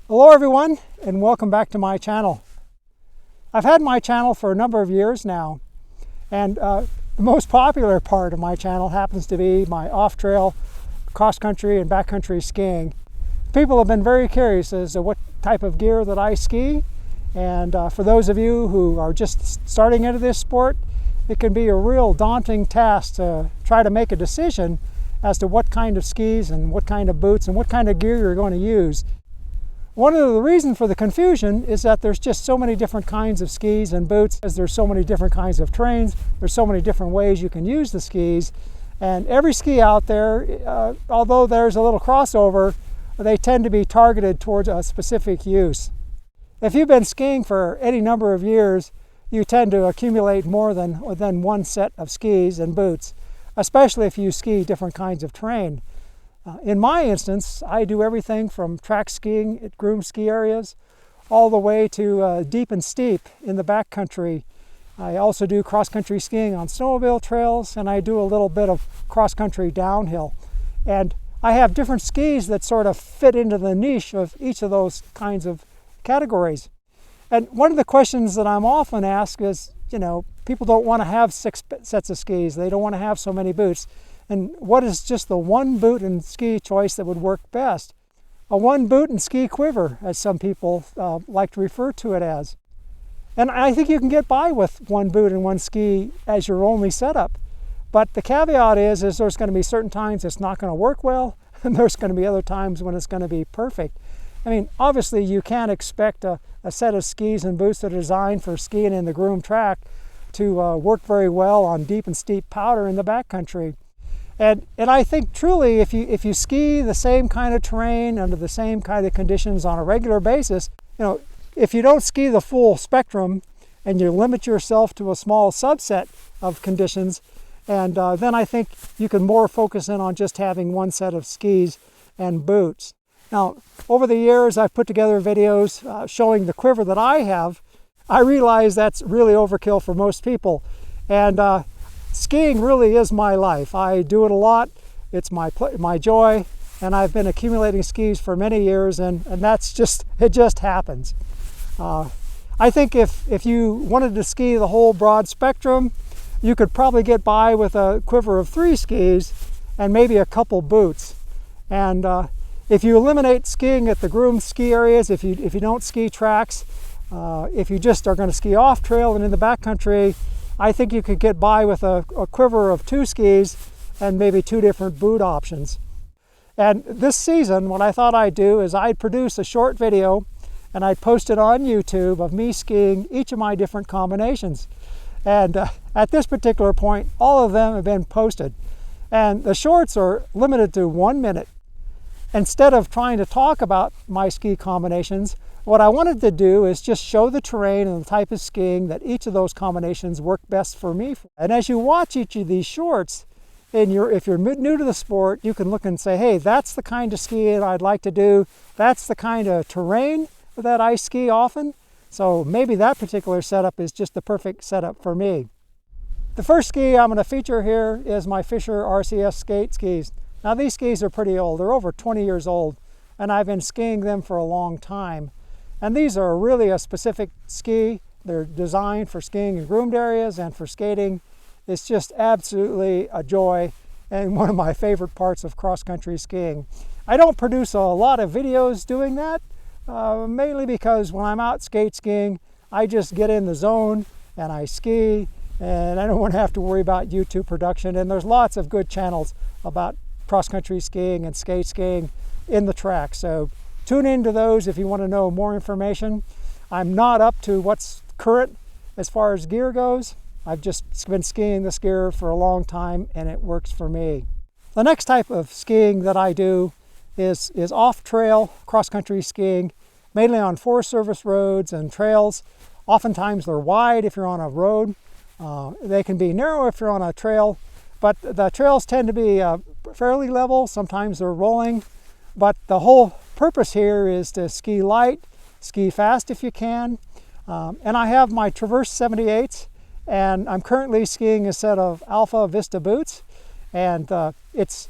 Hello everyone, and welcome back to my channel. I've had my channel for a number of years now, and the most popular part of my channel happens to be my off-trail cross-country and backcountry skiing. People have been very curious as to what type of gear that I ski, and for those of you who are just starting into this sport, it can be a real daunting task to try to make a decision as to what kind of skis and what kind of boots and what kind of gear you're going to use. One of the reasons for the confusion is that there's just so many different kinds of skis and boots, as there's so many different kinds of terrains, there's so many different ways you can use the skis. And every ski out there, although there's a little crossover, they tend to be targeted towards a specific use. If you've been skiing for any number of years, you tend to accumulate more than one set of skis and boots, especially if you ski different kinds of terrain. In my instance, I do everything from track skiing at groomed ski areas all the way to deep and steep in the backcountry. I also do cross-country skiing on snowmobile trails, and I do a little bit of cross-country downhill. And I have different skis that sort of fit into the niche of each of those kinds of categories. And one of the questions that I'm often asked is, people don't want to have 6 sets of skis. They don't want to have so many boots. And what is just the one boot and ski choice that would work best? A one boot and ski quiver, as some people like to refer to it as. And I think you can get by with one boot and one ski as your only setup. But the caveat is there's going to be certain times it's not going to work well, and there's going to be other times when it's going to be perfect. I mean, obviously you can't expect a set of skis and boots that are designed for skiing in the groomed track to work very well on deep and steep powder in the backcountry. And I think truly if you ski the same kind of terrain under the same kind of conditions on a regular basis, if you don't ski the full spectrum and you limit yourself to a small subset of conditions, and then I think you can more focus in on just having one set of skis and boots. Now, over the years I've put together videos showing the quiver that I have. I realize that's really overkill for most people, and skiing really is my life. I do it a lot. It's my joy, and I've been accumulating skis for many years, and it just happens. I think if you wanted to ski the whole broad spectrum, you could probably get by with a quiver of 3 skis and maybe a couple boots. And if you eliminate skiing at the groomed ski areas, if you don't ski tracks, if you just are going to ski off trail and in the backcountry, I think you could get by with a quiver of 2 skis and maybe 2 different boot options. And this season, what I thought I'd do is I'd produce a short video and I'd post it on YouTube of me skiing each of my different combinations. And at this particular point, all of them have been posted. And the shorts are limited to 1 minute. Instead of trying to talk about my ski combinations, what I wanted to do is just show the terrain and the type of skiing that each of those combinations work best for me. And as you watch each of these shorts, and if you're new to the sport, you can look and say, hey, that's the kind of skiing I'd like to do. That's the kind of terrain that I ski often. So maybe that particular setup is just the perfect setup for me. The first ski I'm going to feature here is my Fischer RCS skate skis. Now these skis are pretty old. They're over 20 years old, and I've been skiing them for a long time. And these are really a specific ski. They're designed for skiing in groomed areas and for skating. It's just absolutely a joy and one of my favorite parts of cross-country skiing. I don't produce a lot of videos doing that, mainly because when I'm out skate skiing, I just get in the zone and I ski, and I don't want to have to worry about YouTube production. And there's lots of good channels about cross-country skiing and skate skiing in the track. So tune into those if you want to know more information. I'm not up to what's current as far as gear goes. I've just been skiing this gear for a long time, and it works for me. The next type of skiing that I do is off-trail cross-country skiing, mainly on Forest Service roads and trails. Oftentimes they're wide if you're on a road. They can be narrow if you're on a trail, but the trails tend to be fairly level. Sometimes they're rolling, but the whole purpose here is to ski light, ski fast if you can. And I have my Traverse 78s, and I'm currently skiing a set of Alpha Vista boots, and it's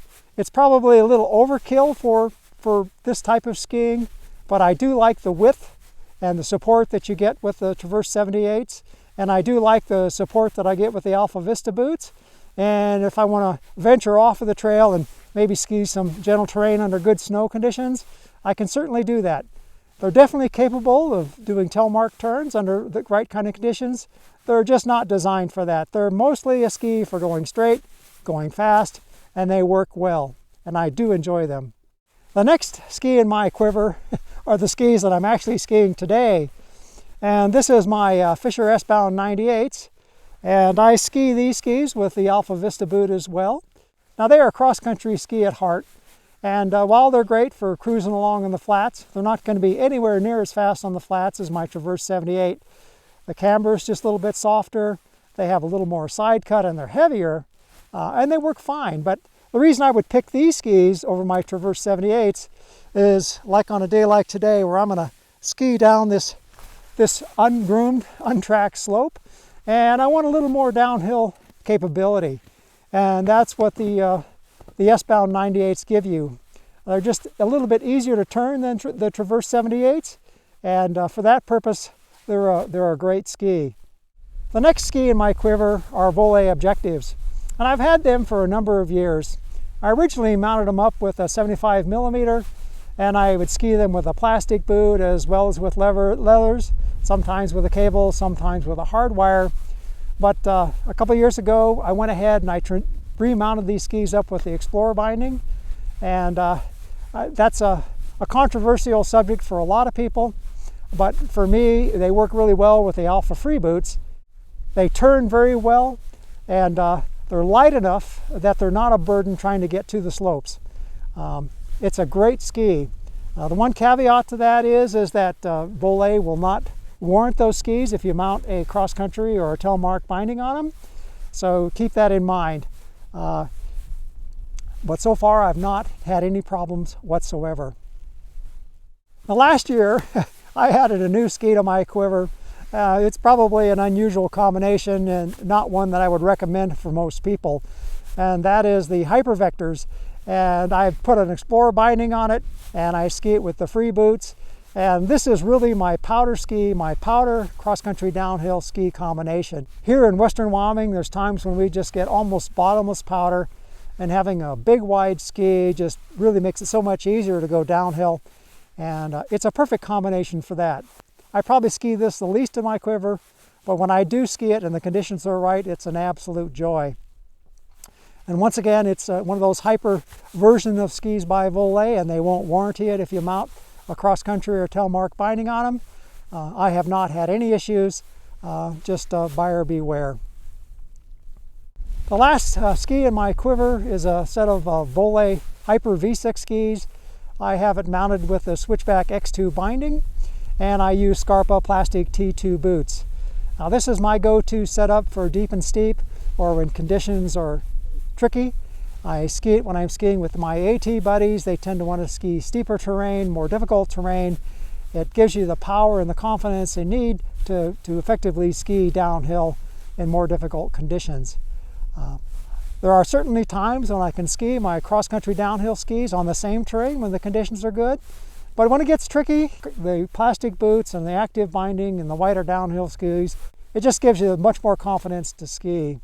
probably a little overkill for this type of skiing, but I do like the width and the support that you get with the Traverse 78s, and I do like the support that I get with the Alpha Vista boots. And if I want to venture off of the trail and maybe ski some gentle terrain under good snow conditions, I can certainly do that. They're definitely capable of doing telemark turns under the right kind of conditions. They're just not designed for that. They're mostly a ski for going straight, going fast, and they work well, and I do enjoy them. The next ski in my quiver are the skis that I'm actually skiing today. And this is my Fischer S-Bound 98s. And I ski these skis with the Alpha Vista boot as well. Now they are a cross-country ski at heart. And while they're great for cruising along on the flats, they're not going to be anywhere near as fast on the flats as my Traverse 78. The camber is just a little bit softer. They have a little more side cut and they're heavier. And they work fine. But the reason I would pick these skis over my Traverse 78s is like on a day like today where I'm going to ski down this ungroomed, untracked slope, and I want a little more downhill capability. And that's what the S-Bound 98s give you. They're just a little bit easier to turn than the Traverse 78s, and for that purpose, they're a great ski. The next ski in my quiver are Voile Objectives, and I've had them for a number of years. I originally mounted them up with a 75mm, and I would ski them with a plastic boot as well as with leathers, sometimes with a cable, sometimes with a hard wire. But a couple of years ago, I went ahead and I remounted these skis up with the Explorer binding, and that's a controversial subject for a lot of people, but for me, they work really well with the Alpha Free boots. They turn very well, and they're light enough that they're not a burden trying to get to the slopes. It's a great ski. The one caveat to that is that Voile will not warrant those skis if you mount a cross-country or a telemark binding on them. So keep that in mind. But so far I've not had any problems whatsoever. Now last year I added a new ski to my quiver. It's probably an unusual combination and not one that I would recommend for most people. And that is the Hypervectors. And I've put an Explorer binding on it, and I ski it with the Free boots. And this is really my powder ski, my powder cross-country downhill ski combination. Here in Western Wyoming, there's times when we just get almost bottomless powder, and having a big wide ski just really makes it so much easier to go downhill. And it's a perfect combination for that. I probably ski this the least in my quiver, but when I do ski it and the conditions are right, it's an absolute joy. And once again, it's one of those hyper version of skis by Voile, and they won't warranty it if you mount a cross-country or telemark binding on them. I have not had any issues, just buyer beware. The last ski in my quiver is a set of Voile Hyper V6 skis. I have it mounted with the Switchback X2 binding, and I use Scarpa plastic T2 boots. Now this is my go-to setup for deep and steep, or when conditions are tricky. I ski it when I'm skiing with my AT buddies. They tend to want to ski steeper terrain, more difficult terrain. It gives you the power and the confidence you need to effectively ski downhill in more difficult conditions. There are certainly times when I can ski my cross-country downhill skis on the same terrain when the conditions are good. But when it gets tricky, the plastic boots and the active binding and the wider downhill skis, it just gives you much more confidence to ski.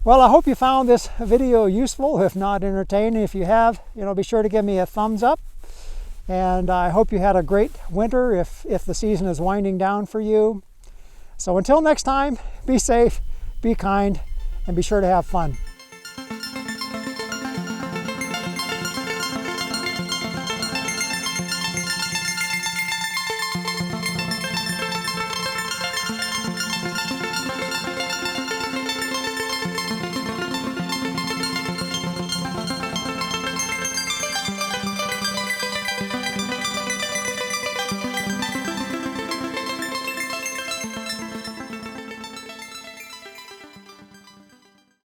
Well, I hope you found this video useful, if not entertaining. If you have, be sure to give me a thumbs up. And I hope you had a great winter if the season is winding down for you. So until next time, be safe, be kind, and be sure to have fun.